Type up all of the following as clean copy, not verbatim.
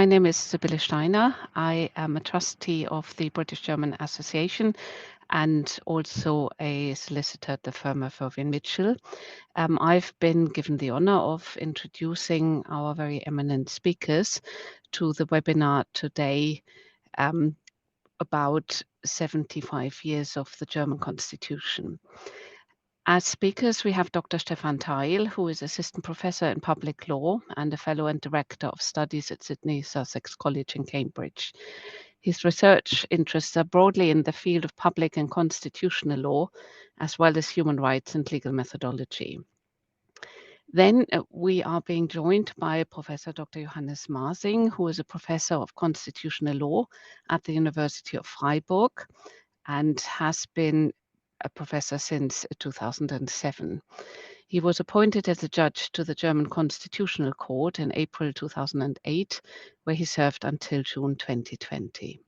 My name is Sibylle Steiner. I am a trustee of the British German Association and also a solicitor at the firm of Irvin Mitchell. I've been given the honor of introducing our very eminent speakers to the webinar today about 75 years of the German Constitution. As speakers, we have Dr. Stefan Theil, who is Assistant Professor in Public Law and a Fellow and Director of Studies at Sidney Sussex College in Cambridge. His research interests are broadly in the field of public and constitutional law, as well as human rights and legal methodology. Then we are being joined by Professor Dr. Johannes Masing, who is a Professor of Constitutional Law at the University of Freiburg and has been a professor since 2007. He was appointed as a judge to the German Constitutional Court in April 2008, where he served until June 2020.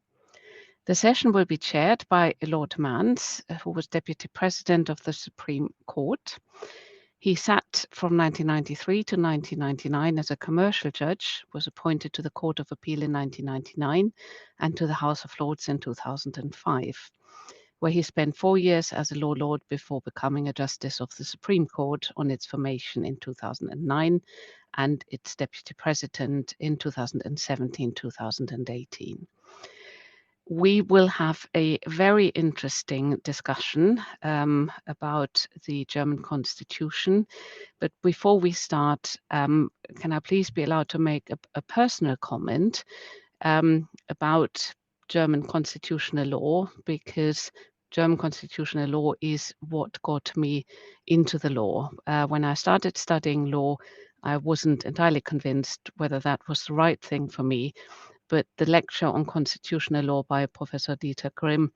The session will be chaired by Lord Mance, who was Deputy President of the Supreme Court. He sat from 1993 to 1999 as a commercial judge, was appointed to the Court of Appeal in 1999 and to the House of Lords in 2005. Where he spent 4 years as a law lord before becoming a justice of the Supreme Court on its formation in 2009 and its deputy president in 2017-2018. We will have a very interesting discussion about the German Constitution. But before we start, can I please be allowed to make a personal comment about German constitutional law, because German constitutional law is what got me into the law. When I started studying law, I wasn't entirely convinced whether that was the right thing for me, but the lecture on constitutional law by Professor Dieter Grimm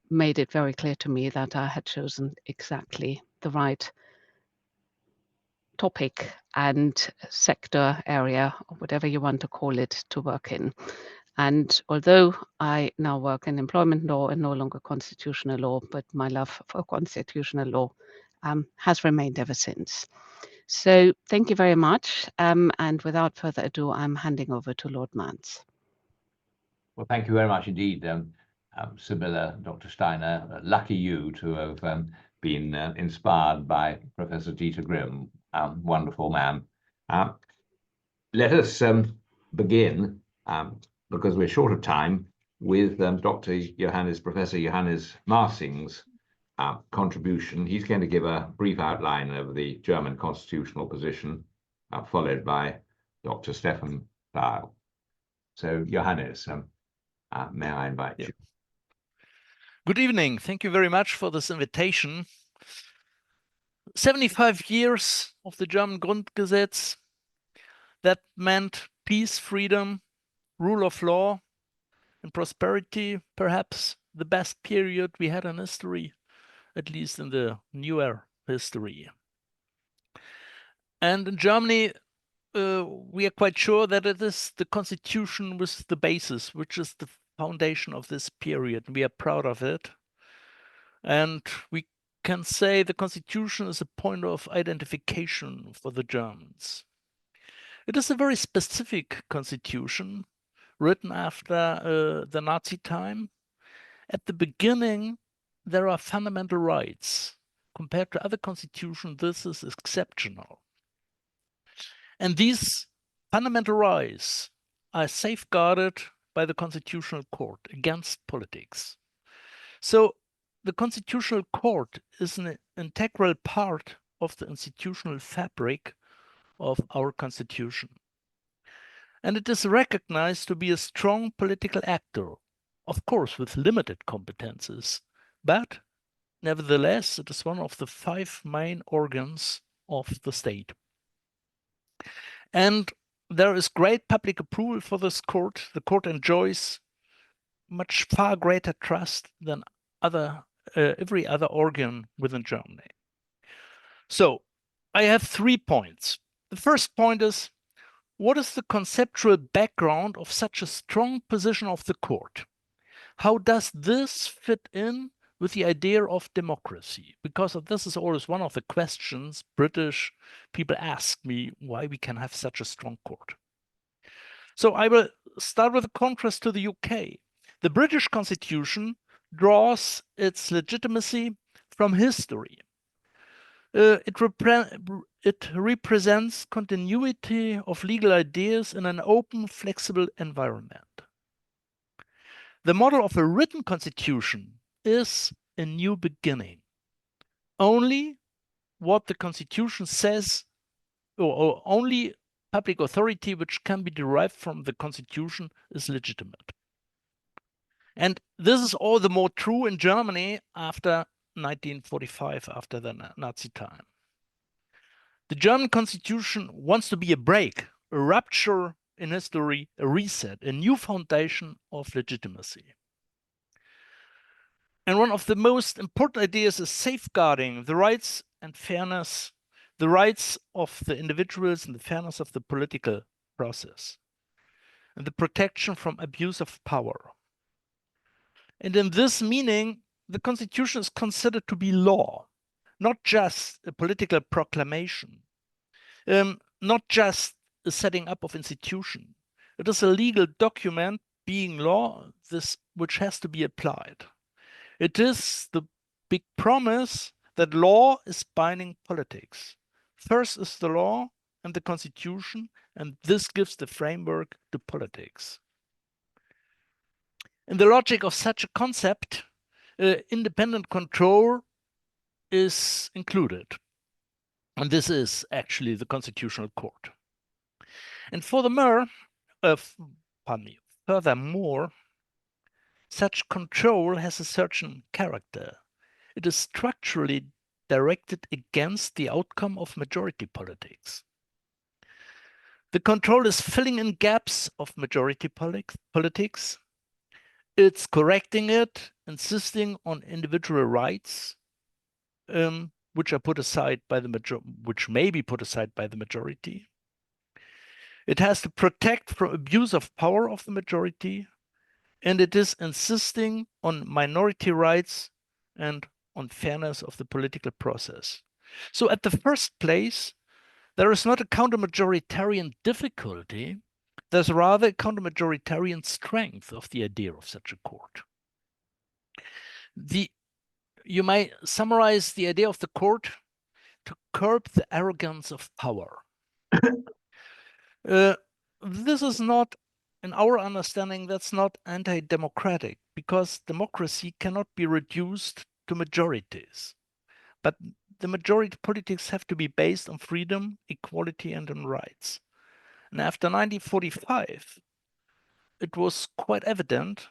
made it very clear to me that I had chosen exactly the right topic and sector area, or whatever you want to call it, to work in. And although I now work in employment law and no longer constitutional law, but my love for constitutional law has remained ever since. So thank you very much. And without further ado, I'm handing over to Lord Mance. Well, thank you very much indeed, Sibylle, Dr. Steiner. Lucky you to have been inspired by Professor Dieter Grimm, wonderful man. Let us begin, because we're short of time, with Professor Johannes Masing's contribution. He's going to give a brief outline of the German constitutional position, followed by Dr. Stefan Theil. So, Johannes, may I invite you? Good evening. Thank you very much for this invitation. 75 years of the German Grundgesetz. That meant peace, freedom, rule of law, and prosperity, perhaps the best period we had in history, at least in the newer history. And in Germany, we are quite sure that it is the constitution with the basis, which is the foundation of this period. We are proud of it. And we can say the constitution is a point of identification for the Germans. It is a very specific constitution written after the Nazi time. At the beginning, there are fundamental rights. Compared to other constitutions, this is exceptional. And these fundamental rights are safeguarded by the Constitutional Court against politics. So the Constitutional Court is an integral part of the institutional fabric of our Constitution. And it is recognized to be a strong political actor, of course with limited competences, but nevertheless it is one of the 5 main organs of the state. And there is great public approval for this court. The court enjoys much far greater trust than every other organ within Germany. So I have 3 points. The first point is, what is the conceptual background of such a strong position of the court? How does this fit in with the idea of democracy? Because this is always one of the questions British people ask me, why we can have such a strong court. So I will start with a contrast to the UK. The British Constitution draws its legitimacy from history. It represents continuity of legal ideas in an open, flexible environment. The model of a written constitution is a new beginning. Only what the constitution says, or only public authority which can be derived from the constitution is legitimate. And this is all the more true in Germany after 1945, after the Nazi time. The German constitution wants to be a break, a rupture in history, a reset, a new foundation of legitimacy. And one of the most important ideas is safeguarding the rights and fairness, the rights of the individuals and the fairness of the political process, and the protection from abuse of power. And in this meaning, the constitution is considered to be law, not just a political proclamation, not just a setting up of institution. It is a legal document, being law, which has to be applied. It is the big promise that law is binding politics. First is the law and the constitution, and this gives the framework to politics. In the logic of such a concept, independent control is included. And this is actually the Constitutional Court. And furthermore, such control has a certain character. It is structurally directed against the outcome of majority politics. The control is filling in gaps of majority politics. It's correcting it, insisting on individual rights, which are put aside by which may be put aside by the majority. It has to protect from abuse of power of the majority, and it is insisting on minority rights and on fairness of the political process. So at the first place, there is not a counter-majoritarian difficulty, there's rather a counter-majoritarian strength of the idea of such a court. You might summarize the idea of the court to curb the arrogance of power. This is not, in our understanding, that's not anti-democratic, because democracy cannot be reduced to majorities. But the majority politics have to be based on freedom, equality, and on rights. And after 1945, it was quite evident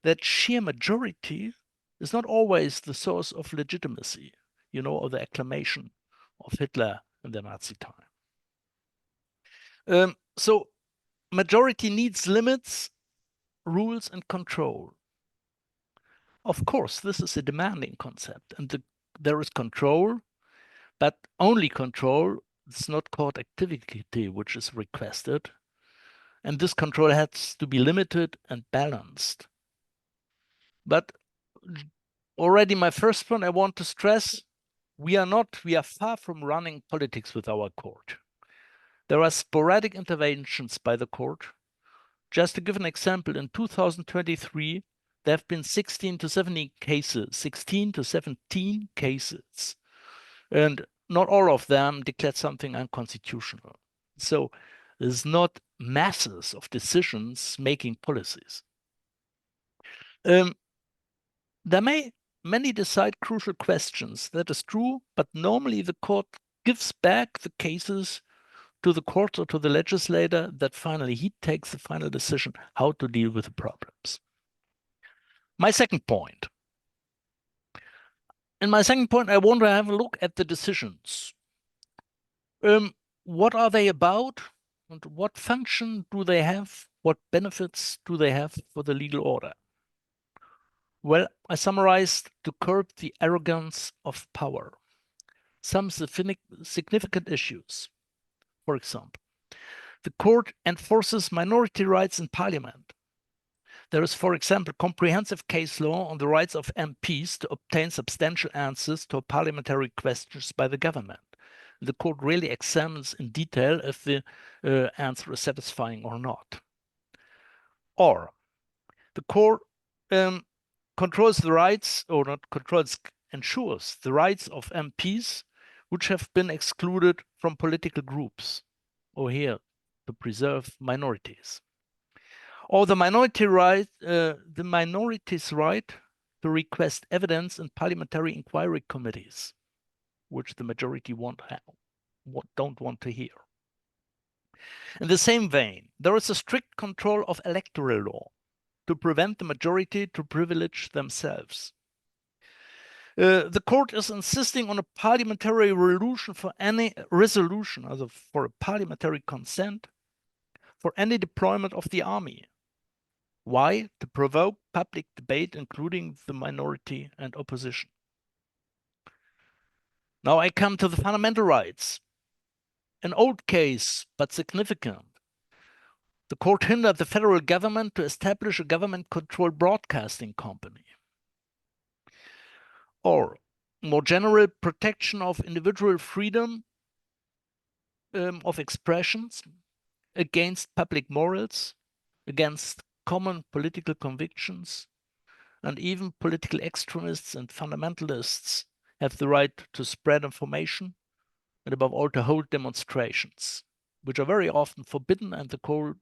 that sheer majority is not always the source of legitimacy, or the acclamation of Hitler in the Nazi time. So majority needs limits, rules, and control. Of course, this is a demanding concept, and there is control, but only control. It's not court activity which is requested, and this control has to be limited and balanced. But already my first point I want to stress, we are far from running politics with our court. There are sporadic interventions by the court. Just to give an example, in 2023, there have been 16 to 17 cases, and not all of them declared something unconstitutional. So there's not masses of decisions making policies. Many decide crucial questions, that is true, but normally the court gives back the cases to the court or to the legislator, that finally he takes the final decision how to deal with the problems. My second point. In my second point, I want to have a look at the decisions. What are they about? And what function do they have? What benefits do they have for the legal order? Well, I summarized to curb the arrogance of power. Some significant issues. For example, the court enforces minority rights in parliament. There is, for example, comprehensive case law on the rights of MPs to obtain substantial answers to parliamentary questions by the government. The court really examines in detail if the answer is satisfying or not. Or the court controls the rights, or not controls, ensures the rights of MPs which have been excluded from political groups, or here to preserve minorities. Or the minority's right to request evidence in parliamentary inquiry committees, which the majority don't want to hear. In the same vein, there is a strict control of electoral law to prevent the majority to privilege themselves. The court is insisting on a parliamentary resolution for any resolution, also for a parliamentary consent, for any deployment of the army. Why? To provoke public debate, including the minority and opposition. Now I come to the fundamental rights. An old case, but significant. The court hindered the federal government to establish a government-controlled broadcasting company. Or more general protection of individual freedom of expressions against public morals, against common political convictions, and even political extremists and fundamentalists have the right to spread information and above all to hold demonstrations, which are very often forbidden, and the court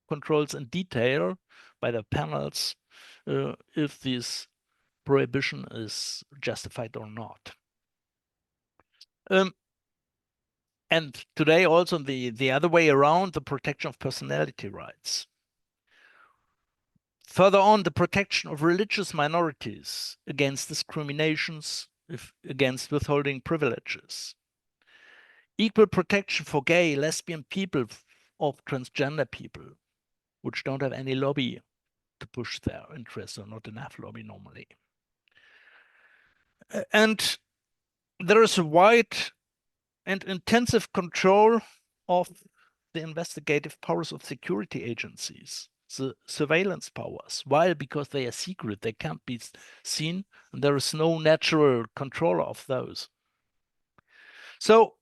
controls in detail by the panels if this prohibition is justified or not. And today also the other way around, the protection of personality rights. Further on, the protection of religious minorities against discriminations, against withholding privileges. Equal protection for gay, lesbian people, of transgender people, which don't have any lobby to push their interests, or not enough lobby normally. And there is a wide and intensive control of the investigative powers of security agencies, the surveillance powers. Why? Because they are secret, they can't be seen, and there is no natural control of those. So,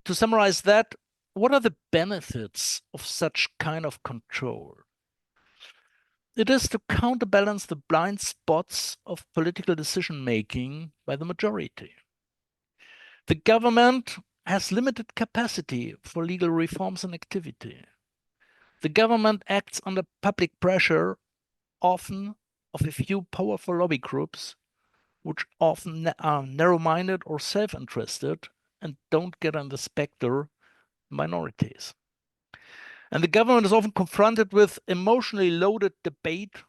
to summarize that, what are the benefits of such kind of control? It is to counterbalance the blind spots of political decision-making by the majority. The government has limited capacity for legal reforms and activity. The government acts under public pressure, often of a few powerful lobby groups, which often are narrow-minded or self-interested and don't get on the spectre minorities. And the government is often confronted with emotionally loaded debate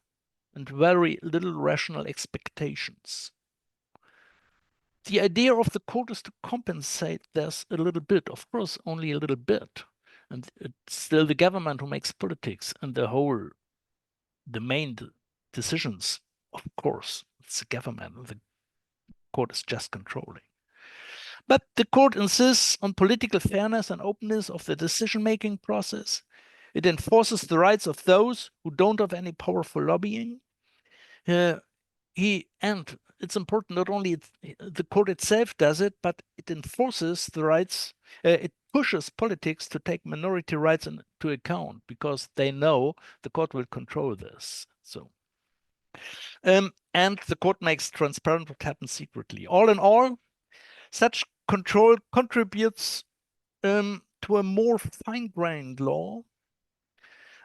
and very little rational expectations. The idea of the court is to compensate this a little bit, of course, only a little bit. And it's still the government who makes politics, and the main decisions, of course, it's the government, and the court is just controlling. But the court insists on political fairness and openness of the decision-making process. It enforces the rights of those who don't have any powerful lobbying. And it's important, not only the court itself does it, but it enforces the rights. It pushes politics to take minority rights into account, because they know the court will control this. So, and the court makes transparent what happens secretly. All in all, such control contributes to a more fine-grained law.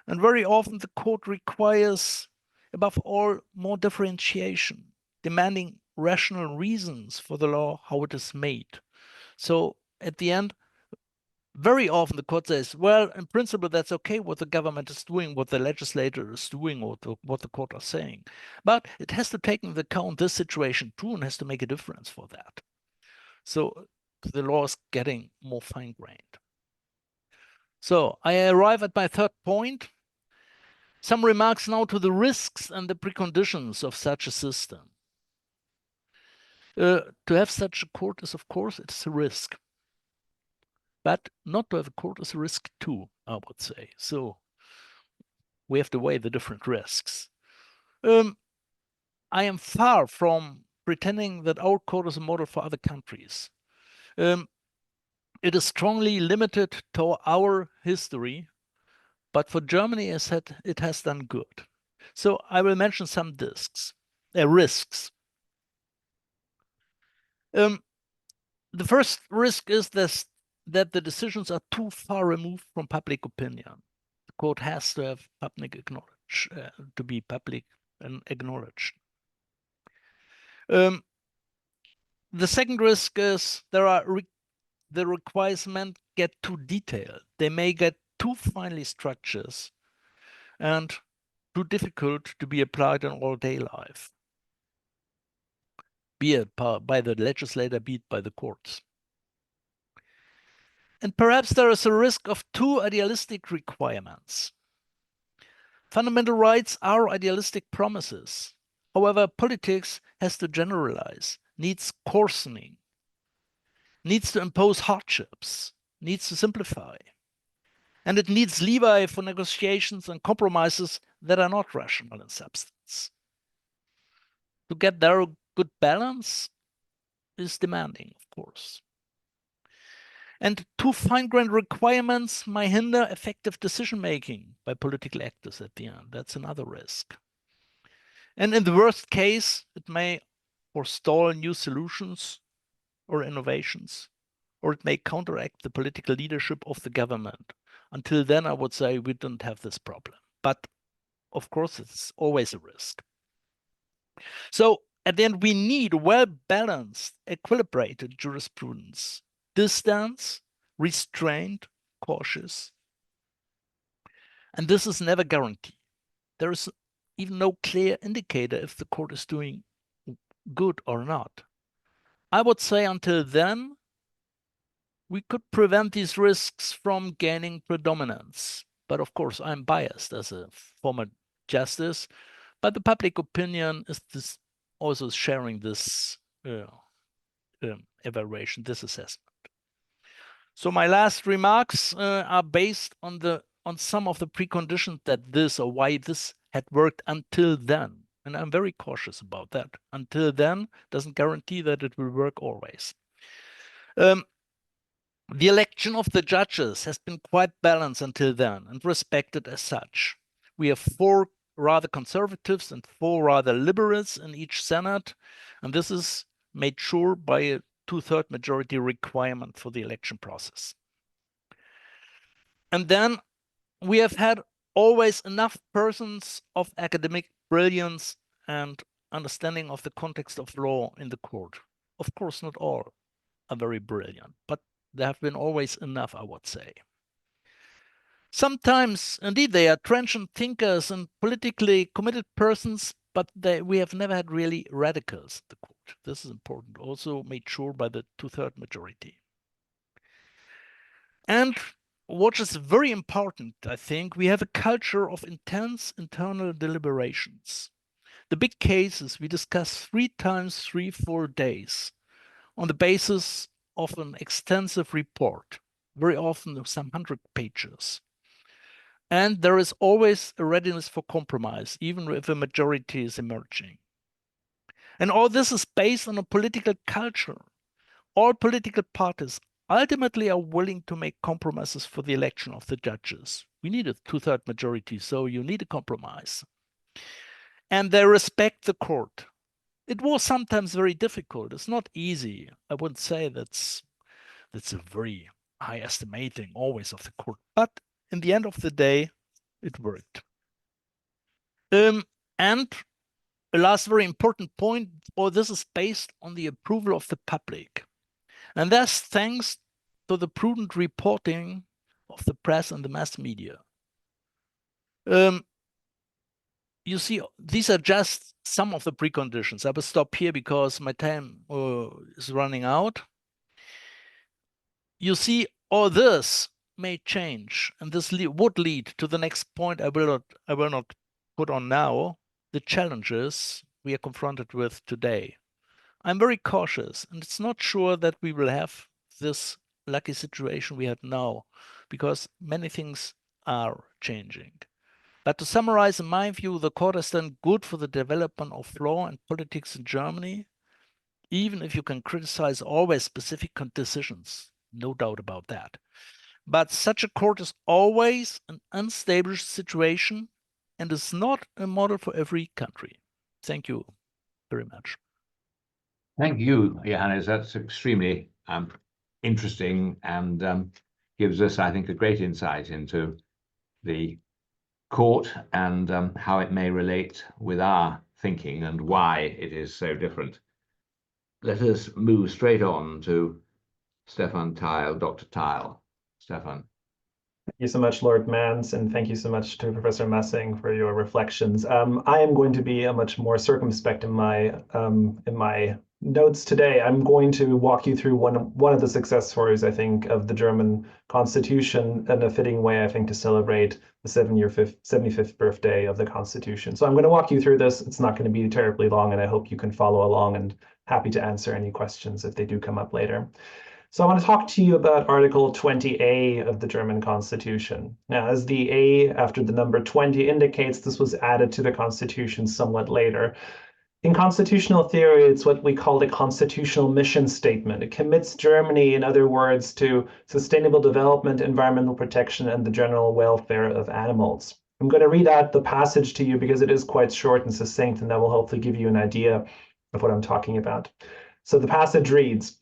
And very often the court requires, above all, more differentiation, demanding rational reasons for the law, how it is made. So at the end, very often the court says, well, in principle, that's okay what the government is doing, what the legislator is doing, or what the court are saying. But it has to take into account this situation too, and has to make a difference for that. So the law is getting more fine-grained. So I arrive at my third point. Some remarks now to the risks and the preconditions of such a system. To have such a court is, of course, it's a risk. But not to have a court is a risk too, I would say. So we have to weigh the different risks. I am far from pretending that our court is a model for other countries. It is strongly limited to our history, but for Germany, as said, it has done good. So I will mention some risks. The first risk is this, that the decisions are too far removed from public opinion. The court has to have public acknowledge, to be public and acknowledged. The second risk is the requirements get too detailed. They may get too finely structured and too difficult to be applied in all-day life, be it by the legislator, be it by the courts. And perhaps there is a risk of too idealistic requirements. Fundamental rights are idealistic promises. However, politics has to generalize, needs coarsening, needs to impose hardships, needs to simplify. And it needs leeway for negotiations and compromises that are not rational in substance. To get there, a good balance is demanding, of course. And too fine-grained requirements may hinder effective decision-making by political actors at the end. That's another risk. And in the worst case, it may forestall new solutions or innovations, or it may counteract the political leadership of the government. Until then, I would say we don't have this problem. But of course, it's always a risk. So at the end, we need well-balanced, equilibrated jurisprudence. Distance, restrained, cautious. And this is never guaranteed. There is even no clear indicator if the court is doing good or not. I would say until then, we could prevent these risks from gaining predominance. But of course, I'm biased as a former justice, but the public opinion is also sharing this evaluation, this assessment. So my last remarks are based on some of the preconditions that this or why this had worked until then. And I'm very cautious about that. Until then doesn't guarantee that it will work always. The election of the judges has been quite balanced until then and respected as such. We have 4 rather conservatives and 4 rather liberals in each Senate, and this is made sure by a 2/3 majority requirement for the election process. And then we have had always enough persons of academic brilliance and understanding of the context of law in the court. Of course, not all are very brilliant, but there have been always enough, I would say. Sometimes, indeed, they are trenchant thinkers and politically committed persons, but we have never had really radicals in the court. This is important, also made sure by the 2/3 majority. And what is very important, I think, we have a culture of intense internal deliberations. The big cases we discuss 3 times 3-4 days on the basis of an extensive report, very often some 100 pages. And there is always a readiness for compromise, even if a majority is emerging. And all this is based on a political culture. All political parties ultimately are willing to make compromises for the election of the judges. We need a 2/3 majority, so you need a compromise. And they respect the court. It was sometimes very difficult. It's not easy. I wouldn't say that's a very high estimating always of the court. But in the end of the day, it worked. And a last very important point, all this is based on the approval of the public. And that's thanks to the prudent reporting of the press and the mass media. You see, these are just some of the preconditions. I will stop here because my time is running out. You see, all this may change, and this would lead to the next point I will not put on now, the challenges we are confronted with today. I'm very cautious, and it's not sure that we will have this lucky situation we have now, because many things are changing. But to summarize, in my view, the court has done good for the development of law and politics in Germany, even if you can criticize always specific decisions, no doubt about that. But such a court is always an unstable situation and is not a model for every country. Thank you very much. Thank you, Johannes. That's extremely interesting and gives us, I think, a great insight into the court and how it may relate with our thinking and why it is so different. Let us move straight on to Stefan Theil, Dr. Theil. Stefan. Thank you so much, Lord Mance, and thank you so much to Professor Masing for your reflections. I am going to be much more circumspect in my notes today. I'm going to walk you through one of the success stories, I think, of the German Constitution in a fitting way, I think, to celebrate the 75th birthday of the Constitution. So I'm going to walk you through this. It's not going to be terribly long, and I hope you can follow along, and happy to answer any questions if they do come up later. So I want to talk to you about Article 20A of the German Constitution. Now, as the A after the number 20 indicates, this was added to the Constitution somewhat later. In constitutional theory, it's what we call the constitutional mission statement. It commits Germany, in other words, to sustainable development, environmental protection, and the general welfare of animals. I'm going to read out the passage to you because it is quite short and succinct, and that will hopefully give you an idea of what I'm talking about. So the passage reads,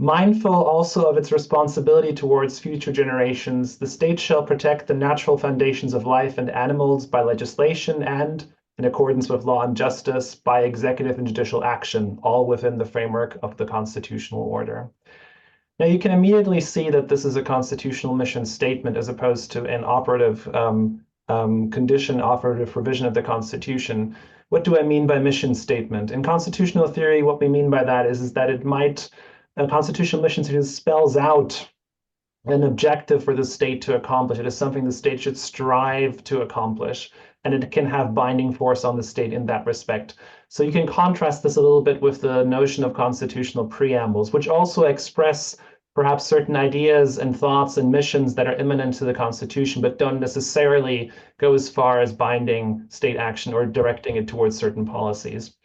"Mindful also of its responsibility towards future generations, the state shall protect the natural foundations of life and animals by legislation and, in accordance with law and justice, by executive and judicial action, all within the framework of the constitutional order." Now, you can immediately see that this is a constitutional mission statement as opposed to an operative operative provision of the Constitution. What do I mean by mission statement? In constitutional theory, what we mean by that is that it might a constitutional mission statement spells out an objective for the state to accomplish. It is something the state should strive to accomplish, and it can have binding force on the state in that respect. So you can contrast this a little bit with the notion of constitutional preambles, which also express perhaps certain ideas and thoughts and missions that are imminent to the Constitution, but don't necessarily go as far as binding state action or directing it towards certain policies.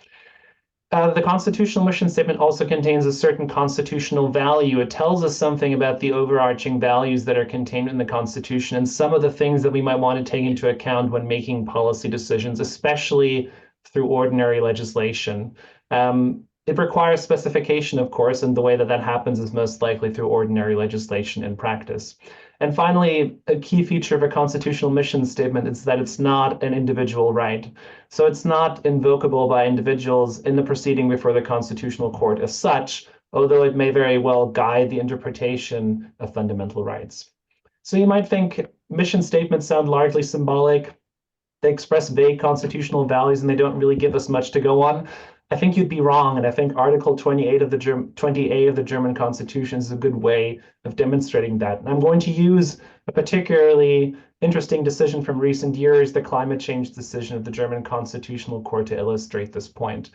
The constitutional mission statement also contains a certain constitutional value. It tells us something about the overarching values that are contained in the Constitution and some of the things that we might want to take into account when making policy decisions, especially through ordinary legislation. It requires specification, of course, and the way that that happens is most likely through ordinary legislation in practice. And finally, a key feature of a constitutional mission statement is that it's not an individual right. So it's not invocable by individuals in the proceeding before the Constitutional Court as such, although it may very well guide the interpretation of fundamental rights. So you might think mission statements sound largely symbolic. They express vague constitutional values and they don't really give us much to go on. I think you'd be wrong, and I think Article 20A of the German Constitution is a good way of demonstrating that. And I'm going to use a particularly interesting decision from recent years, the climate change decision of the German Constitutional Court, to illustrate this point.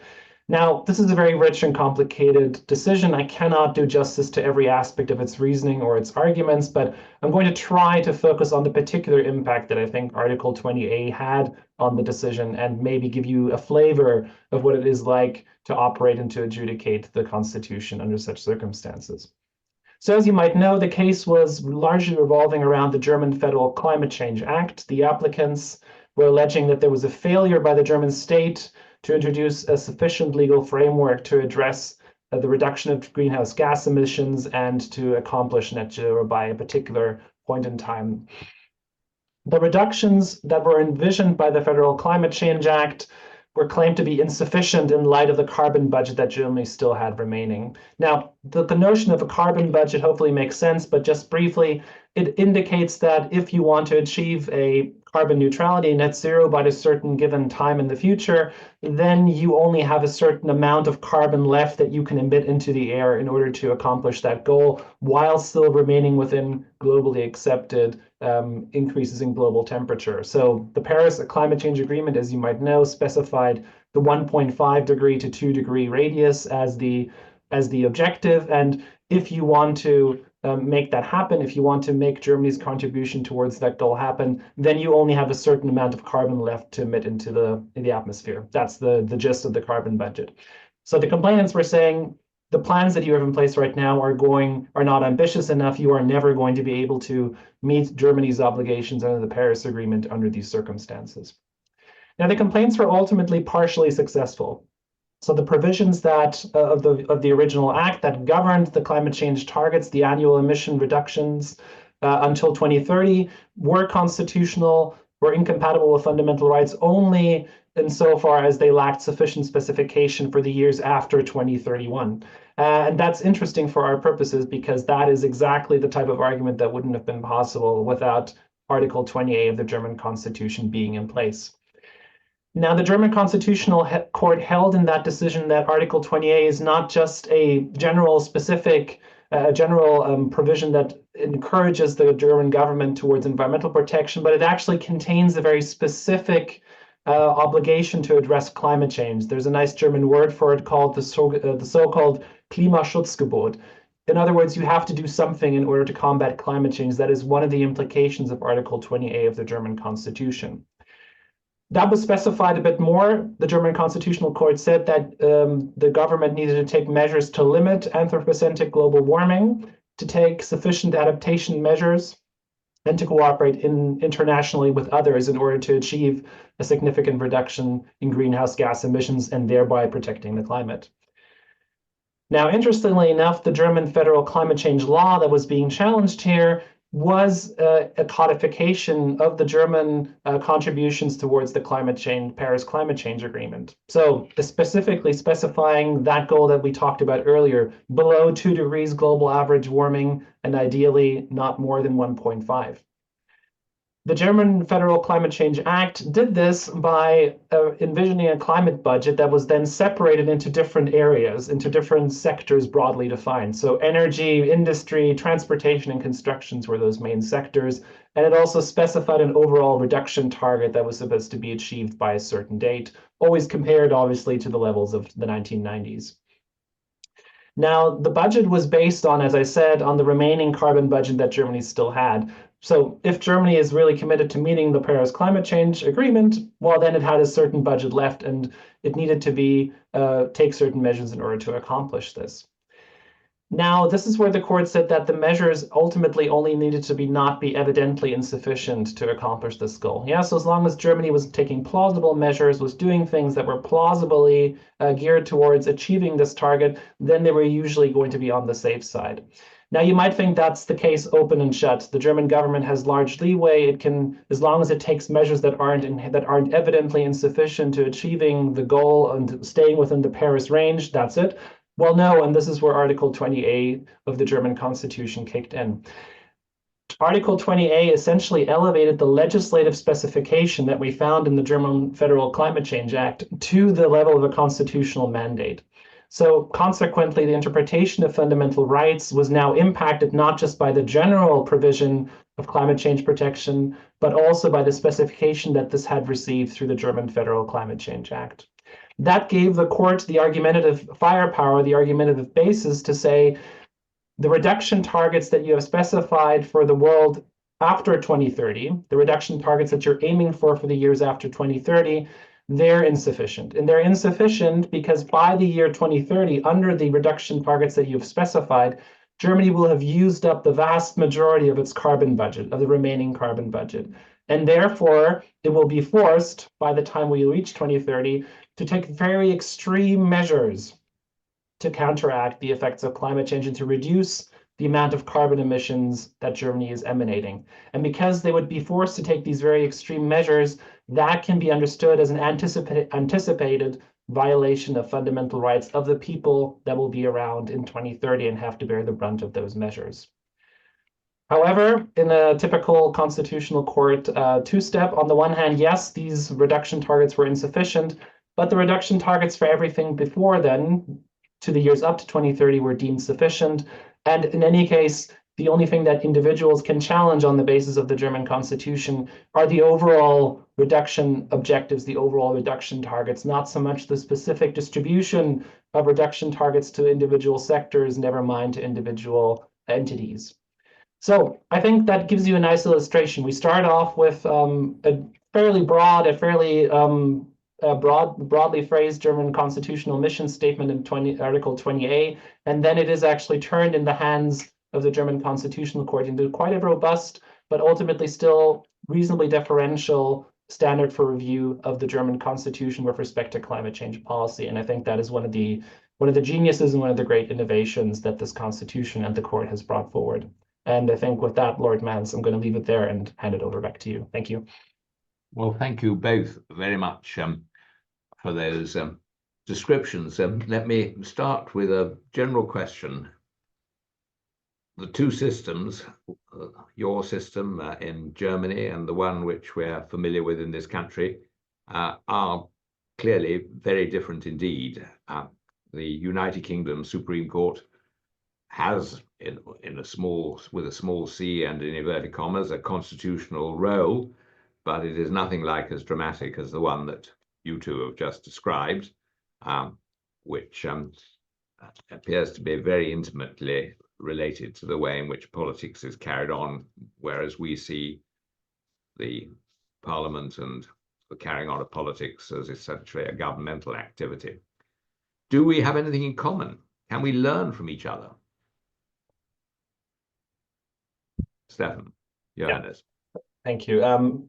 Now, this is a very rich and complicated decision. I cannot do justice to every aspect of its reasoning or its arguments, but I'm going to try to focus on the particular impact that I think Article 20A had on the decision and maybe give you a flavor of what it is like to operate and to adjudicate the Constitution under such circumstances. So as you might know, the case was largely revolving around the German Federal Climate Change Act. The applicants were alleging that there was a failure by the German state to introduce a sufficient legal framework to address the reduction of greenhouse gas emissions and to accomplish net zero by a particular point in time. The reductions that were envisioned by the Federal Climate Change Act were claimed to be insufficient in light of the carbon budget that Germany still had remaining. Now, the notion of a carbon budget hopefully makes sense, but just briefly, it indicates that if you want to achieve a carbon neutrality, net zero, by a certain given time in the future, then you only have a certain amount of carbon left that you can emit into the air in order to accomplish that goal, while still remaining within globally accepted increases in global temperature. So the Paris Climate Change Agreement, as you might know, specified the 1.5 degree to 2 degree radius as the objective. And if you want to make that happen, if you want to make Germany's contribution towards that goal happen, then you only have a certain amount of carbon left to emit into the atmosphere. That's the gist of the carbon budget. So the complainants were saying, the plans that you have in place right now are not ambitious enough. You are never going to be able to meet Germany's obligations under the Paris Agreement under these circumstances. Now, the complaints were ultimately partially successful. So the provisions that of the original act that governed the climate change targets, the annual emission reductions until 2030, were constitutional, were incompatible with fundamental rights only insofar as they lacked sufficient specification for the years after 2031. And that's interesting for our purposes because that is exactly the type of argument that wouldn't have been possible without Article 20A of the German Constitution being in place. Now, the German Constitutional Court held in that decision that Article 20A is not just a general provision that encourages the German government towards environmental protection, but it actually contains a very specific obligation to address climate change. There's a nice German word for it called the so-called Klimaschutzgebot. In other words, you have to do something in order to combat climate change. That is one of the implications of Article 20A of the German Constitution. That was specified a bit more. The German Constitutional Court said that the government needed to take measures to limit anthropocentric global warming, to take sufficient adaptation measures, and to cooperate internationally with others in order to achieve a significant reduction in greenhouse gas emissions and thereby protecting the climate. Now, interestingly enough, the German federal climate change law that was being challenged here was a codification of the German contributions towards the Paris Climate Change Agreement. So specifically specifying that goal that we talked about earlier, below 2 degrees global average warming, and ideally not more than 1.5. The German Federal Climate Change Act did this by envisioning a climate budget that was then separated into different areas, into different sectors broadly defined. So energy, industry, transportation, and constructions were those main sectors. And it also specified an overall reduction target that was supposed to be achieved by a certain date, always compared, obviously, to the levels of the 1990s. Now, the budget was based on, as I said, on the remaining carbon budget that Germany still had. So if Germany is really committed to meeting the Paris Climate Change Agreement, well, then it had a certain budget left and it needed to take certain measures in order to accomplish this. Now, this is where the court said that the measures ultimately only needed to not be evidently insufficient to accomplish this goal. Yeah, so as long as Germany was taking plausible measures, was doing things that were plausibly geared towards achieving this target, then they were usually going to be on the safe side. Now, you might think that's the case open and shut. The German government has large leeway. It can, as long as it takes measures that aren't evidently insufficient to achieving the goal and staying within the Paris range, that's it. Well, no, and this is where Article 20A of the German Constitution kicked in. Article 20A essentially elevated the legislative specification that we found in the German Federal Climate Change Act to the level of a constitutional mandate. So consequently, the interpretation of fundamental rights was now impacted not just by the general provision of climate change protection, but also by the specification that this had received through the German Federal Climate Change Act. That gave the court the argumentative firepower, the argumentative basis to say the reduction targets that you have specified for the world after 2030, the reduction targets that you're aiming for the years after 2030, they're insufficient. And they're insufficient because by the year 2030, under the reduction targets that you've specified, Germany will have used up the vast majority of its carbon budget, of the remaining carbon budget. And therefore, it will be forced, by the time we reach 2030, to take very extreme measures to counteract the effects of climate change and to reduce the amount of carbon emissions that Germany is emanating. And because they would be forced to take these very extreme measures, that can be understood as an anticipated violation of fundamental rights of the people that will be around in 2030 and have to bear the brunt of those measures. However, in a typical constitutional court two-step, on the one hand, yes, these reduction targets were insufficient, but the reduction targets for everything before then, to the years up to 2030, were deemed sufficient. And in any case, the only thing that individuals can challenge on the basis of the German Constitution are the overall reduction objectives, the overall reduction targets, not so much the specific distribution of reduction targets to individual sectors, never mind to individual entities. So I think that gives you a nice illustration. We start off with a fairly broad, a fairly broadly phrased German constitutional mission statement in Article 20A, and then it is actually turned in the hands of the German Constitutional Court into quite a robust, but ultimately still reasonably deferential standard for review of the German Constitution with respect to climate change policy. And I think that is one of the geniuses and one of the great innovations that this Constitution and the court has brought forward. And I think with that, Lord Mance, I'm going to leave it there and hand it over back to you. Thank you. Well, thank you both very much for those descriptions. Let me start with a general question. The two systems, your system in Germany and the one which we're familiar with in this country, are clearly very different indeed. The United Kingdom Supreme Court has, with a small c and in inverted commas, a constitutional role, but it is nothing like as dramatic as the one that you two have just described, which appears to be very intimately related to the way in which politics is carried on, whereas we see the Parliament and the carrying on of politics as essentially a governmental activity. Do we have anything in common? Can we learn from each other? Stefan, Johannes. Thank you.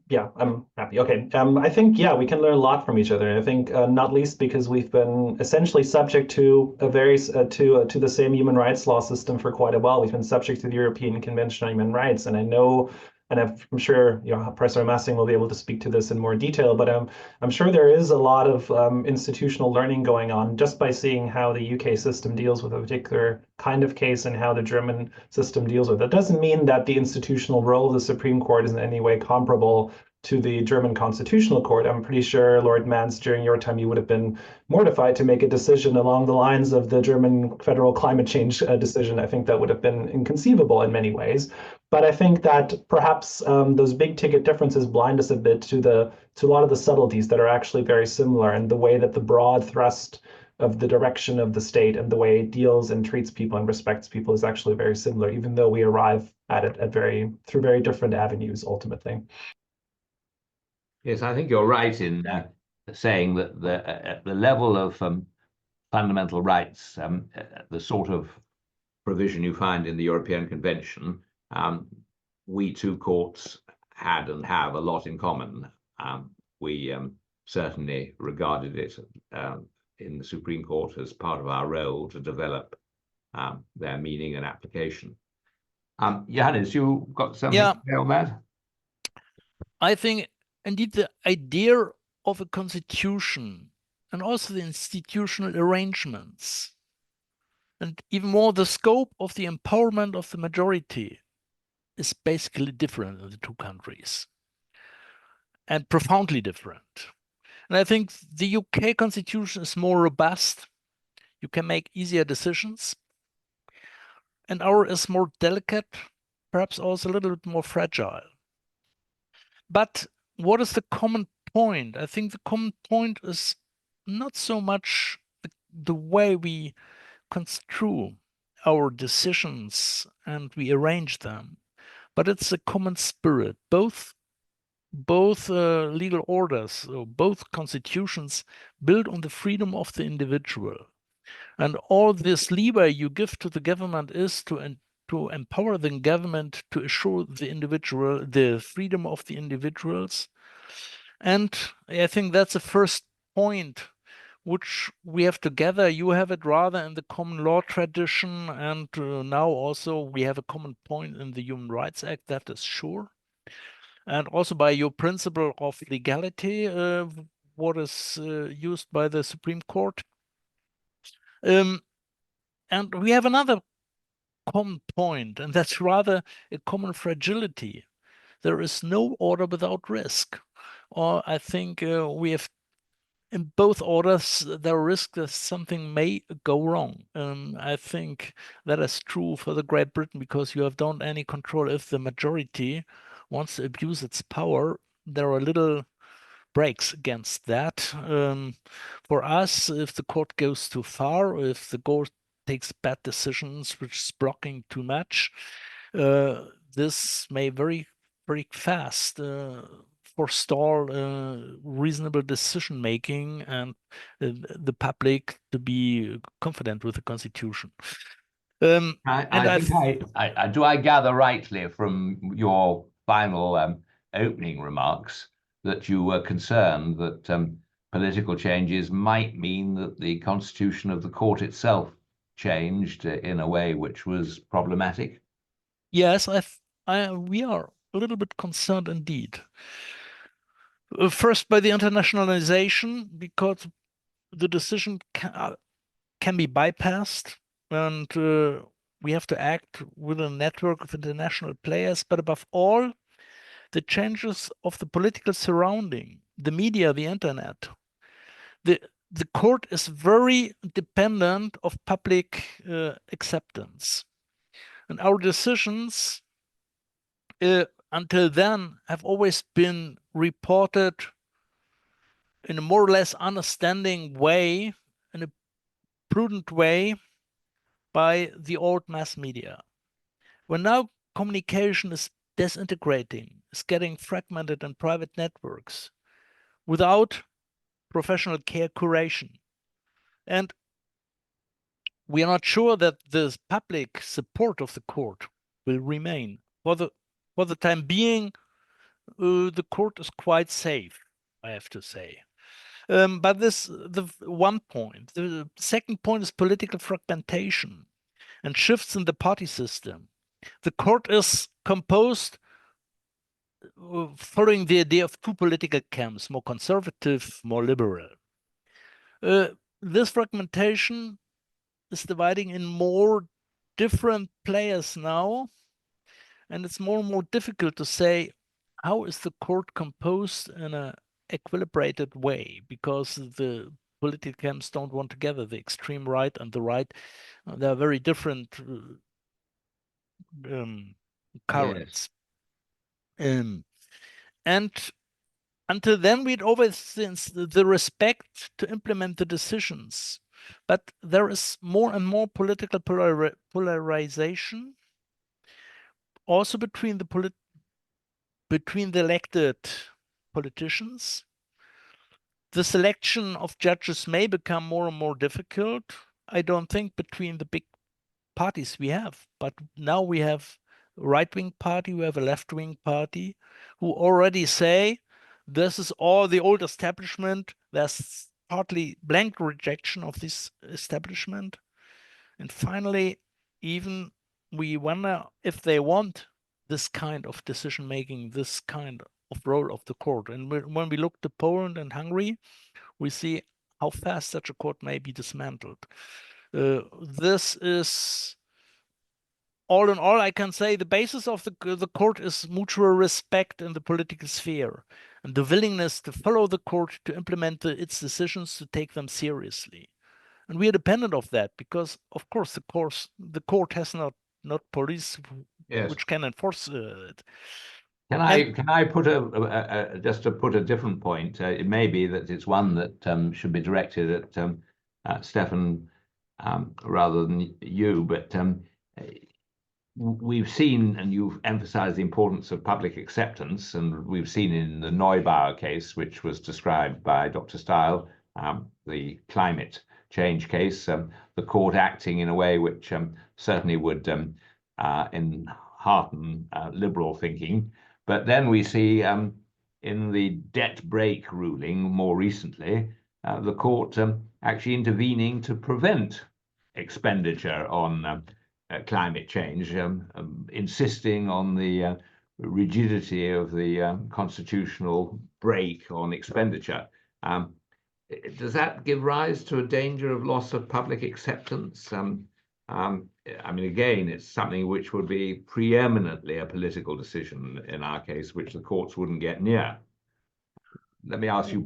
Yeah, I'm happy. Okay. I think, yeah, we can learn a lot from each other. I think not least because we've been essentially subject to a very to the same human rights law system for quite a while. We've been subject to the European Convention on Human Rights, and I know, and I'm sure Professor Masing will be able to speak to this in more detail, but I'm sure there is a lot of institutional learning going on just by seeing how the UK system deals with a particular kind of case and how the German system deals with it. That doesn't mean that the institutional role of the Supreme Court is in any way comparable to the German Constitutional Court. I'm pretty sure, Lord Mance, during your time, you would have been mortified to make a decision along the lines of the German federal climate change decision. I think that would have been inconceivable in many ways. But I think that perhaps those big ticket differences blind us a bit to a lot of the subtleties that are actually very similar, and the way that the broad thrust of the direction of the state and the way it deals and treats people and respects people is actually very similar, even though we arrive at it through very different avenues ultimately. Yes, I think you're right in saying that at the level of fundamental rights, the sort of provision you find in the European Convention, we two courts had and have a lot in common. We certainly regarded it in the Supreme Court as part of our role to develop their meaning and application. Johannes, you got something to say on that? I think indeed the idea of a constitution and also the institutional arrangements, and even more the scope of the empowerment of the majority, is basically different in the two countries, and profoundly different. And I think the UK constitution is more robust. You can make easier decisions. And ours is more delicate, perhaps also a little bit more fragile. But what is the common point? I think the common point is not so much the way we construe our decisions and we arrange them, but it's a common spirit. Both legal orders, so both constitutions, build on the freedom of the individual. And all this leeway you give to the government is to empower the government to assure the freedom of the individuals. And I think that's the first point which we have together. You have it rather in the common law tradition, and now also we have a common point in the Human Rights Act, that is sure. And also by your principle of legality, what is used by the Supreme Court. And we have another common point, and that's rather a common fragility. There is no order without risk. Or I think we have, in both orders, there are risks that something may go wrong. I think that is true for the Great Britain, because you don't any control. If the majority wants to abuse its power, there are little breaks against that. For us, if the court goes too far, or if the court takes bad decisions which is blocking too much, this may very, very fast forestall reasonable decision making and the public to be confident with the constitution. I gather rightly from your final opening remarks that you were concerned that political changes might mean that the constitution of the court itself changed in a way which was problematic? Yes, we are a little bit concerned indeed. First, by the internationalization, because the decision can be bypassed, and we have to act with a network of international players. But above all, the changes of the political surrounding, the media, the internet. The court is very dependent of public acceptance. And our decisions until then have always been reported in a more or less understanding way, in a prudent way, by the old mass media. When now communication is disintegrating, is getting fragmented in private networks without professional care curation. And we are not sure that the public support of the court will remain. For the time being, the court is quite safe, I have to say. But the one point. The second point is political fragmentation and shifts in the party system. The court is composed following the idea of two political camps, more conservative, more liberal. This fragmentation is dividing in more different players now, and it's more and more difficult to say how is the court composed in an equilibrated way, because the political camps don't want together, the extreme right and the right. They are very different currents. Yes. And until then, we'd always since the respect to implement the decisions. But there is more and more political polarization, also between the elected politicians. The selection of judges may become more and more difficult. I don't think between the big parties we have, but now we have a right-wing party, we have a left-wing party, who already say this is all the old establishment. There's partly blank rejection of this establishment. And finally, even we wonder if they want this kind of decision-making, this kind of role of the court. And when we look to Poland and Hungary, we see how fast such a court may be dismantled. This is, all in all, I can say the basis of the court is mutual respect in the political sphere and the willingness to follow the court, to implement its decisions, to take them seriously. And we are dependent of that because, of course, the court has not police which can enforce it. Can I put just to put a different point? It may be that it's one that should be directed at Stefan rather than you, but we've seen, and you've emphasized the importance of public acceptance, and we've seen in the Neubauer case, which was described by Dr. Theil, the climate change case, the court acting in a way which certainly would enhearten liberal thinking. But then we see in the debt brake ruling more recently, the court actually intervening to prevent expenditure on climate change, insisting on the rigidity of the constitutional brake on expenditure. Does that give rise to a danger of loss of public acceptance? I mean, again, it's something which would be preeminently a political decision in our case, which the courts wouldn't get near. Let me ask you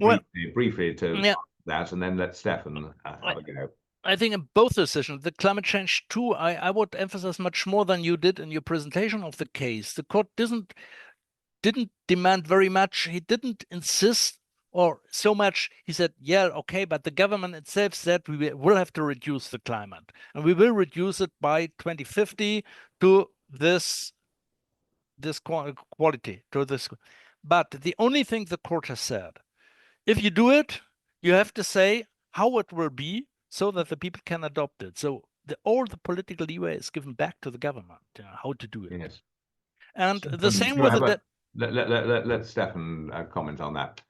briefly to that, and then let Stefan have a go. I think in both decisions, the climate change too, I would emphasize much more than you did in your presentation of the case. The court didn't demand very much. He didn't insist or so much. He said, yeah, okay, but the government itself said we will have to reduce the climate, and we will reduce it by 2050 to this quality, to this. But the only thing the court has said, if you do it, you have to say how it will be so that the people can adopt it. So all the political leeway is given back to the government, how to do it. Yes. And the same with the... Let Stefan comment on that.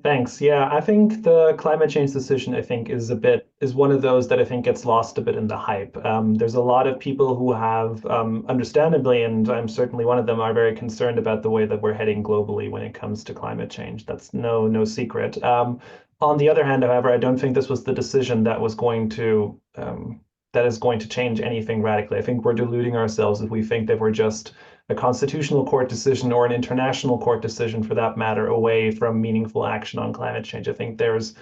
Thanks. Yeah, I think the climate change decision, I think, is one of those that I think gets lost a bit in the hype. There's a lot of people who have, understandably, and I'm certainly one of them, are very concerned about the way that we're heading globally when it comes to climate change. That's no secret. On the other hand, however, I don't think this was the decision that was going to that is going to change anything radically. I think we're deluding ourselves if we think that we're just a constitutional court decision or an international court decision, for that matter, away from meaningful action on climate change. I think there's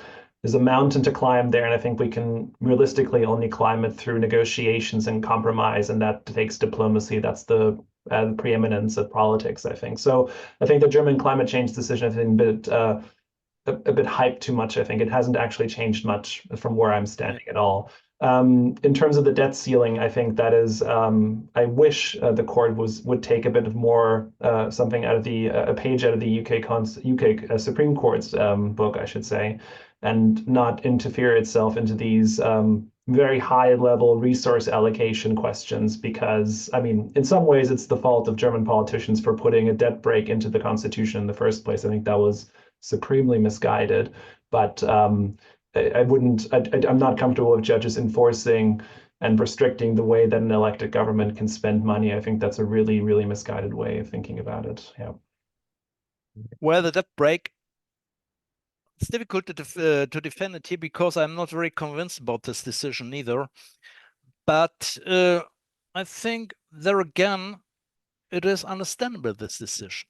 a mountain to climb there, and I think we can realistically only climb it through negotiations and compromise, and that takes diplomacy. That's the preeminence of politics, I think. So I think the German climate change decision has been a bit hyped too much. I think it hasn't actually changed much from where I'm standing at all. In terms of the debt ceiling, I think that is, I wish the court would take a bit of more, something out of a page out of the UK Supreme Court's book, I should say, and not interfere itself into these very high level resource allocation questions, because, I mean, in some ways it's the fault of German politicians for putting a debt brake into the constitution in the first place. I think that was supremely misguided, but I'm not comfortable with judges enforcing and restricting the way that an elected government can spend money. I think that's a really, really misguided way of thinking about it. Yeah. Well, the debt brake, it's difficult to defend it here because I'm not very convinced about this decision either. But I think there again, it is understandable, this decision.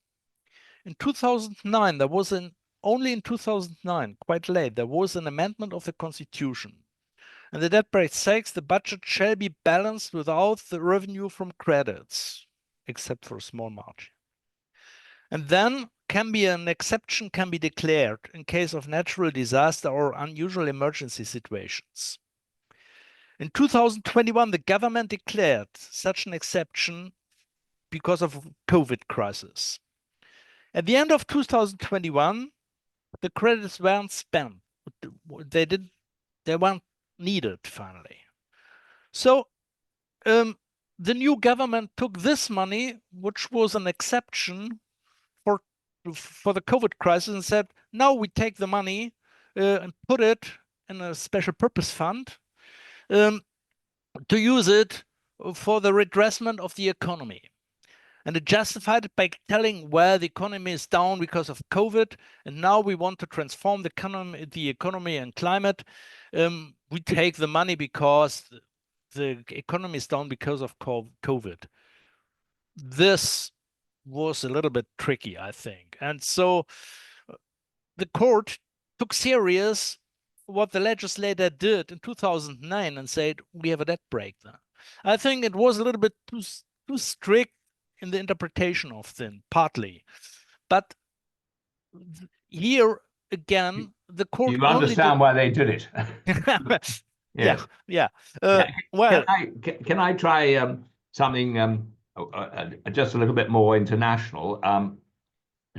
In 2009, there was only in 2009, quite late, there was an amendment of the Constitution. And the debt brake says the budget shall be balanced without the revenue from credits, except for a small margin. And then an exception can be declared in case of natural disaster or unusual emergency situations. In 2021, the government declared such an exception because of COVID crisis. At the end of 2021, the credits weren't spent. They weren't needed finally. So the new government took this money, which was an exception for the COVID crisis, and said, now we take the money and put it in a special purpose fund to use it for the redressment of the economy. And it justified it by telling, well, the economy is down because of COVID, and now we want to transform the economy and climate. We take the money because the economy is down because of COVID. This was a little bit tricky, I think. And so the court took serious what the legislator did in 2009 and said, we have a debt brake there. I think it was a little bit too strict in the interpretation of them, partly. But here again, the court... You understand why they did it. Yeah. Well, can I try something just a little bit more international, and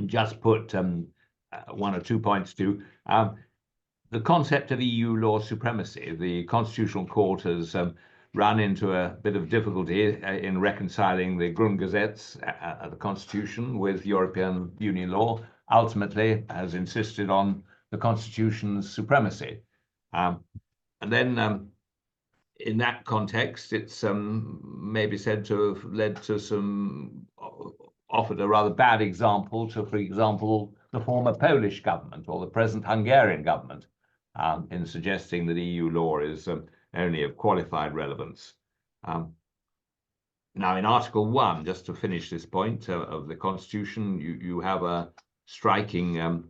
just put 1 or 2 points to the concept of EU law supremacy. The Constitutional Court has run into a bit of difficulty in reconciling the Grundgesetz, the Constitution, with European Union law. Ultimately, has insisted on the Constitution's supremacy. And then in that context, it's maybe said to have led to offered a rather bad example to, for example, the former Polish government or the present Hungarian government, in suggesting that EU law is only of qualified relevance. Now, in Article 1, just to finish this point of the Constitution, you have a striking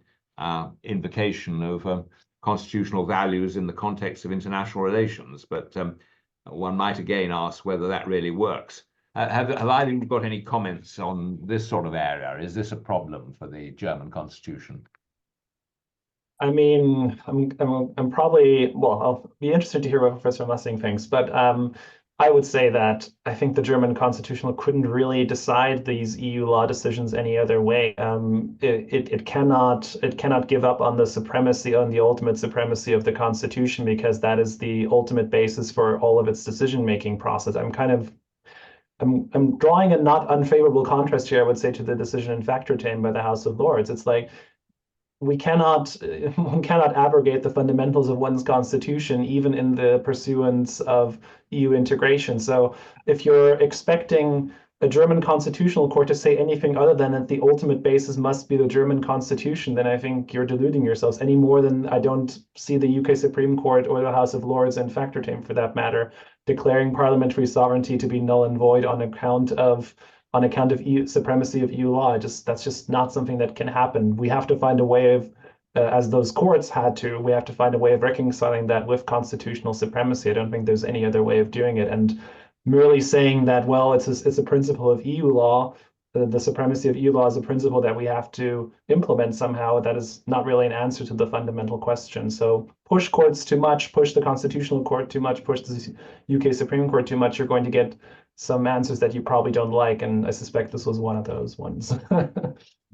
invocation of constitutional values in the context of international relations, but one might again ask whether that really works. Have either got any comments on this sort of area? Is this a problem for the German Constitution? I mean, I'm probably, well, I'll be interested to hear what Professor Masing thinks, but I would say that I think the German constitutional couldn't really decide these EU law decisions any other way. It cannot give up on the supremacy, on the ultimate supremacy of the constitution, because that is the ultimate basis for all of its decision-making process. I'm drawing a not unfavorable contrast here, I would say, to the decision in Factortame by the House of Lords. It's like we cannot abrogate the fundamentals of one's constitution, even in the pursuance of EU integration. So if you're expecting a German constitutional court to say anything other than that the ultimate basis must be the German constitution, then I think you're deluding yourselves any more than I don't see the UK Supreme Court or the House of Lords and Factortame, for that matter, declaring parliamentary sovereignty to be null and void on account of EU supremacy of EU law. That's just not something that can happen. We have to find a way of, as those courts had to, we have to find a way of reconciling that with constitutional supremacy. I don't think there's any other way of doing it. And merely saying that, well, it's a principle of EU law, the supremacy of EU law is a principle that we have to implement somehow, that is not really an answer to the fundamental question. So push courts too much, push the Constitutional Court too much, push the UK Supreme Court too much, you're going to get some answers that you probably don't like, and I suspect this was one of those ones.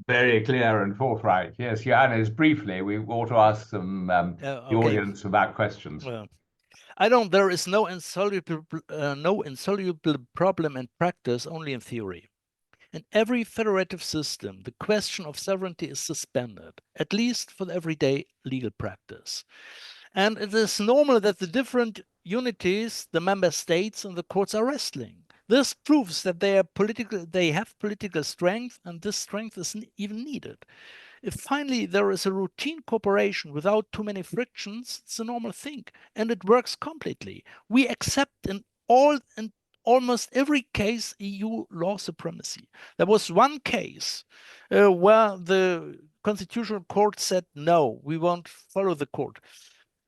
Very clear and forthright. Yes, Johannes, briefly, we ought to ask some the audience about questions. Well, there is no insoluble problem in practice, only in theory. In every federative system, the question of sovereignty is suspended, at least for the everyday legal practice. And it is normal that the different unities, the member states and the courts are wrestling. This proves that they have political strength, and this strength is even needed. If finally there is a routine cooperation without too many frictions, it's a normal thing, and it works completely. We accept in almost every case EU law supremacy. There was one case where the Constitutional Court said, no, we won't follow the court.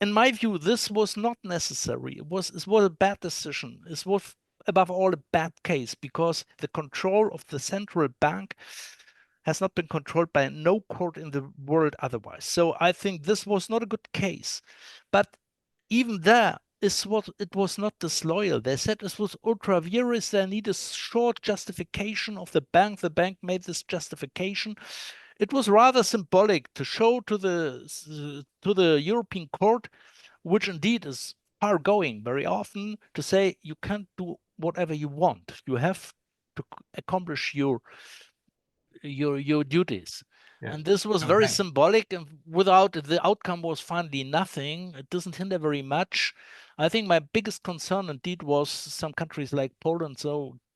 In my view, this was not necessary. It was a bad decision. It was above all a bad case, because the control of the central bank has not been controlled by no court in the world otherwise. So I think this was not a good case. But even there, it was not disloyal. They said this was ultra vires. They need a short justification of the bank. The bank made this justification. It was rather symbolic to show to the European Court, which indeed is far going very often, to say you can't do whatever you want. You have to accomplish your duties. Yeah. And this was very symbolic, and without the outcome was finally nothing. It doesn't hinder very much. I think my biggest concern indeed was some countries like Poland,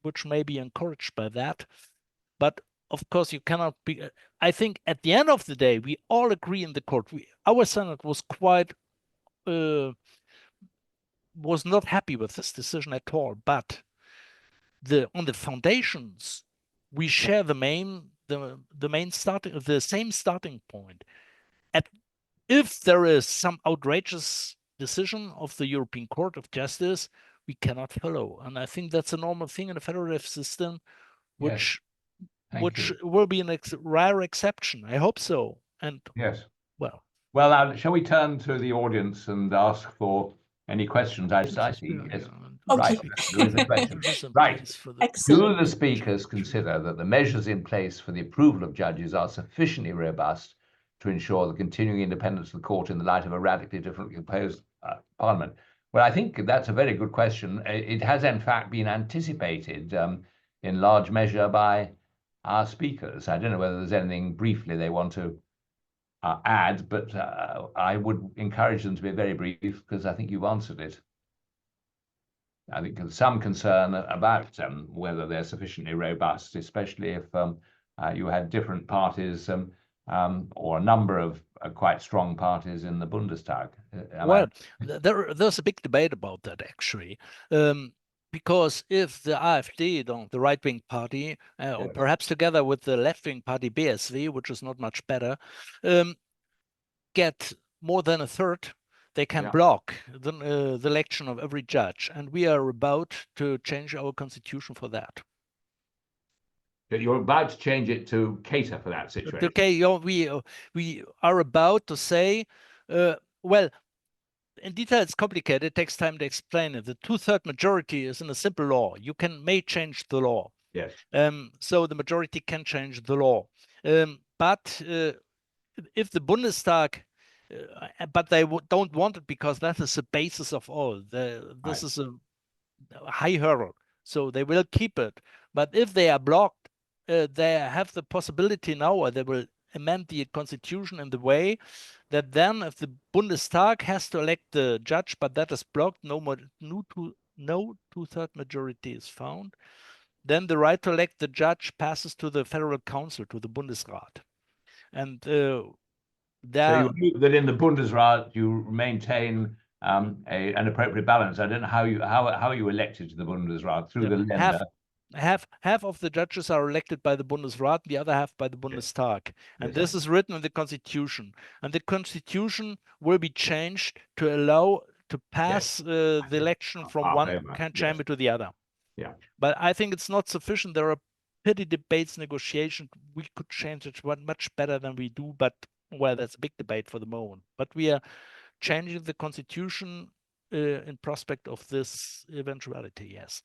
which may be encouraged by that. But of course, you cannot be. I think at the end of the day, we all agree in the court. Our Senate was was not happy with this decision at all. But on the foundations, we share the same starting point. If there is some outrageous decision of the European Court of Justice, we cannot follow. And I think that's a normal thing in a federative system, which will be a rare exception. I hope so. And yes. Well, shall we turn to the audience and ask for any questions? I see. Yes. Okay. Right. Do the speakers consider that the measures in place for the approval of judges are sufficiently robust to ensure the continuing independence of the court in the light of a radically differently composed parliament? Well, I think that's a very good question. It has, in fact, been anticipated in large measure by our speakers. I don't know whether there's anything briefly they want to add, but I would encourage them to be very brief, because I think you've answered it. I think there's some concern about whether they're sufficiently robust, especially if you had different parties or a number of quite strong parties in the Bundestag. There's a big debate about that, actually. Because if the AfD, the right-wing party, or perhaps together with the left-wing party BSV, which is not much better, get more than a third, they can block the election of every judge. And we are about to change our constitution for that. You're about to change it to cater for that situation. Okay, we are about to say, well, in detail, it's complicated. It takes time to explain it. The 2/3 majority is in a simple law. You may change the law. Yes. So the majority can change the law. But if the Bundestag, but they don't want it because that is the basis of all. This is a high hurdle. So they will keep it. But if they are blocked, they have the possibility now, or they will amend the constitution in the way that then if the Bundestag has to elect the judge, but that is blocked, no 2/3 majority is found, then the right to elect the judge passes to the Federal Council, to the Bundesrat. And So you hope that in the Bundesrat you maintain an appropriate balance. I don't know how are you elected to the Bundesrat through the Länder. Half of the judges are elected by the Bundesrat, the other half by the Bundestag. And this is written in the constitution. And the constitution will be changed to allow to pass the election from one chamber to the other. Yeah. But I think it's not sufficient. There are petty debates, negotiations. We could change it much better than we do, but well, that's a big debate for the moment. But we are changing the constitution in prospect of this eventuality, yes.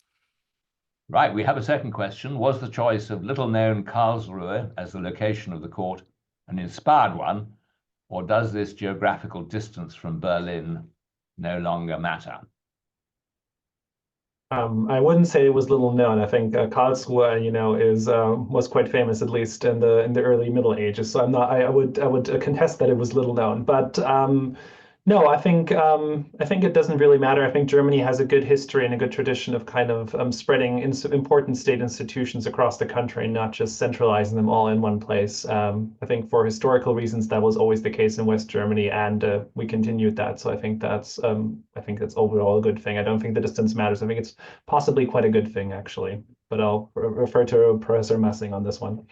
Right, we have a second question. Was the choice of little-known Karlsruhe as the location of the court an inspired one, or does this geographical distance from Berlin no longer matter? I wouldn't say it was little known. I think Karlsruhe, was quite famous, at least in the early Middle Ages. So I would contest that it was little known. But no, I think it doesn't really matter. I think Germany has a good history and a good tradition of kind of spreading important state institutions across the country, not just centralizing them all in one place. I think for historical reasons that was always the case in West Germany, and we continued that. So I think that's overall a good thing. I don't think the distance matters. I think it's possibly quite a good thing, actually. But I'll refer to Professor Masing on this one.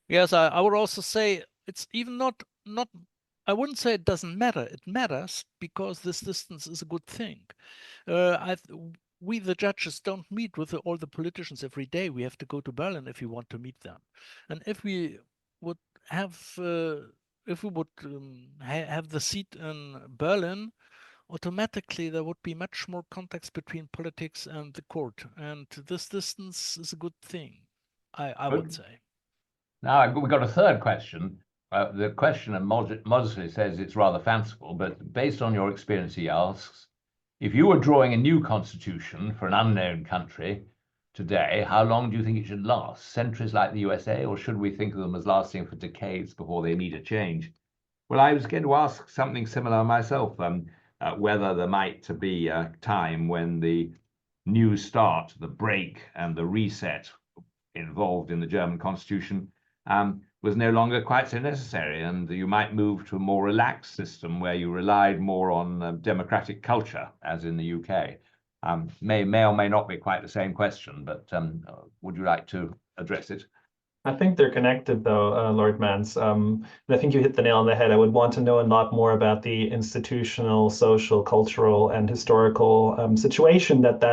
Yes, I would also say it's even not. I wouldn't say it doesn't matter. It matters because this distance is a good thing. We, the judges, don't meet with all the politicians every day. We have to go to Berlin if we want to meet them. And if we would have, have the seat in Berlin, automatically there would be much more contacts between politics and the court. And this distance is a good thing, I would say. Now we've got a third question. The questioner modestly says it's rather fanciful, but based on your experience, he asks, if you were drawing a new constitution for an unknown country today, how long do you think it should last? Centuries like the USA, or should we think of them as lasting for decades before they need a change? Well, I was going to ask something similar myself, whether there might be a time when the new start, the break and the reset involved in the German constitution was no longer quite so necessary, and you might move to a more relaxed system where you relied more on democratic culture, as in the UK. May or may not be quite the same question, but would you like to address it? I think they're connected, though, Lord Mance. And I think you hit the nail on the head. I would want to know a lot more about the institutional, social, cultural, and historical situation that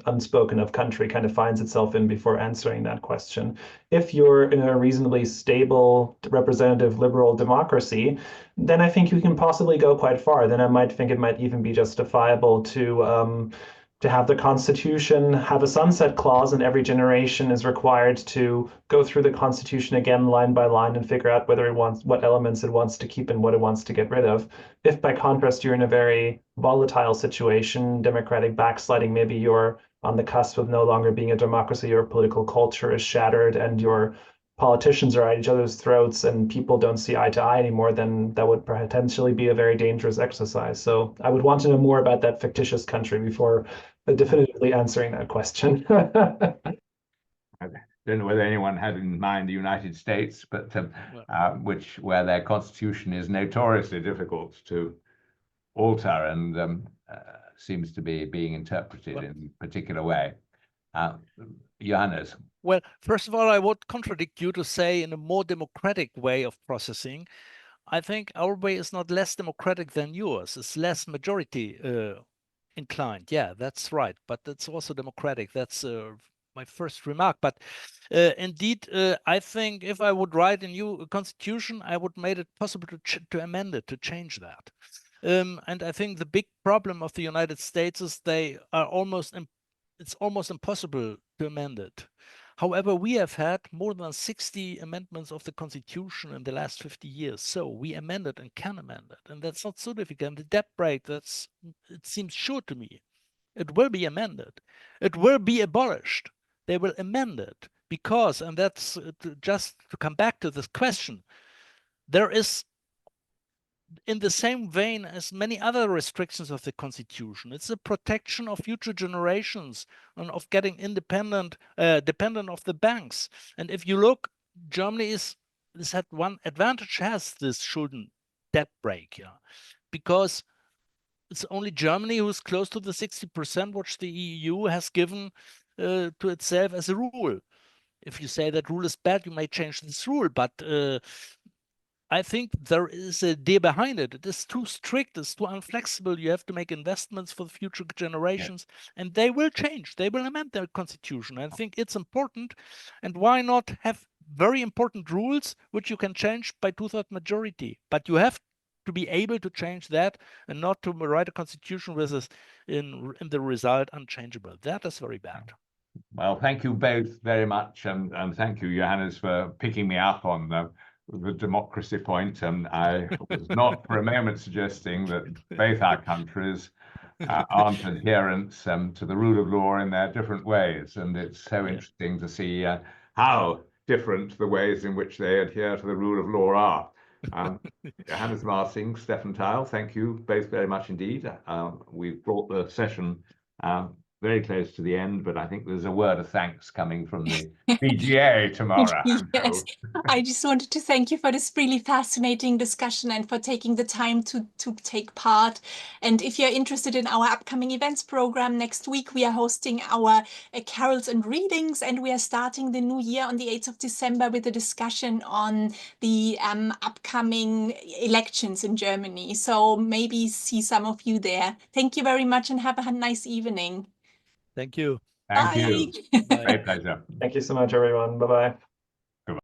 unspoken of country kind of finds itself in before answering that question. If you're in a reasonably stable, representative, liberal democracy, then I think you can possibly go quite far. Then I might think it might even be justifiable to have the Constitution have a sunset clause, and every generation is required to go through the Constitution again line by line and figure out what elements it wants to keep and what it wants to get rid of. If by contrast you're in a very volatile situation, democratic backsliding, maybe you're on the cusp of no longer being a democracy, your political culture is shattered and your politicians are at each other's throats and people don't see eye to eye anymore, then that would potentially be a very dangerous exercise. So I would want to know more about that fictitious country before definitively answering that question. I don't know whether anyone had in mind the United States, but where their constitution is notoriously difficult to alter and seems to be being interpreted in a particular way. Johannes. Well, first of all, I would contradict you to say in a more democratic way of processing. I think our way is not less democratic than yours. It's less majority inclined. Yeah, that's right. But it's also democratic. That's my first remark. But indeed, I think if I would write a new constitution, I would make it possible to amend it, to change that. And I think the big problem of the United States is they are it's almost impossible to amend it. However, we have had more than 60 amendments of the Constitution in the last 50 years. So we amend it and can amend it. And that's not so difficult. The debt break, it seems sure to me. It will be amended. It will be abolished. They will amend it because, and that's just to come back to this question, there is, in the same vein as many other restrictions of the Constitution, it's a protection of future generations and of getting independent, dependent of the banks. And if you look, Germany has had one advantage, has this Schulden debt break, yeah, because it's only Germany who's close to the 60%, which the EU has given to itself as a rule. If you say that rule is bad, you may change this rule, but I think there is a idea behind it. It is too strict, it's too inflexible. You have to make investments for the future generations, and they will change. They will amend their constitution. I think it's important. And why not have very important rules which you can change by 2/3 majority? But you have to be able to change that and not to write a constitution with this in the result unchangeable. That is very bad. Well, thank you both very much, and thank you, Johannes, for picking me up on the democracy point. And I was not for a moment suggesting that both our countries aren't adherents to the rule of law in their different ways. And it's so interesting to see how different the ways in which they adhere to the rule of law are. Johannes Masing, Stefan Theil, thank you both very much indeed. We've brought the session very close to the end, but I think there's a word of thanks coming from the BGA tomorrow. Yes, I just wanted to thank you for this really fascinating discussion and for taking the time to take part. And if you're interested in our upcoming events program, next week we are hosting our carols and readings, and we are starting the new year on the 8th of December with a discussion on the upcoming elections in Germany. So maybe see some of you there. Thank you very much and have a nice evening. Thank you. Thank you. Bye. Great pleasure. Thank you so much, everyone. Bye-bye.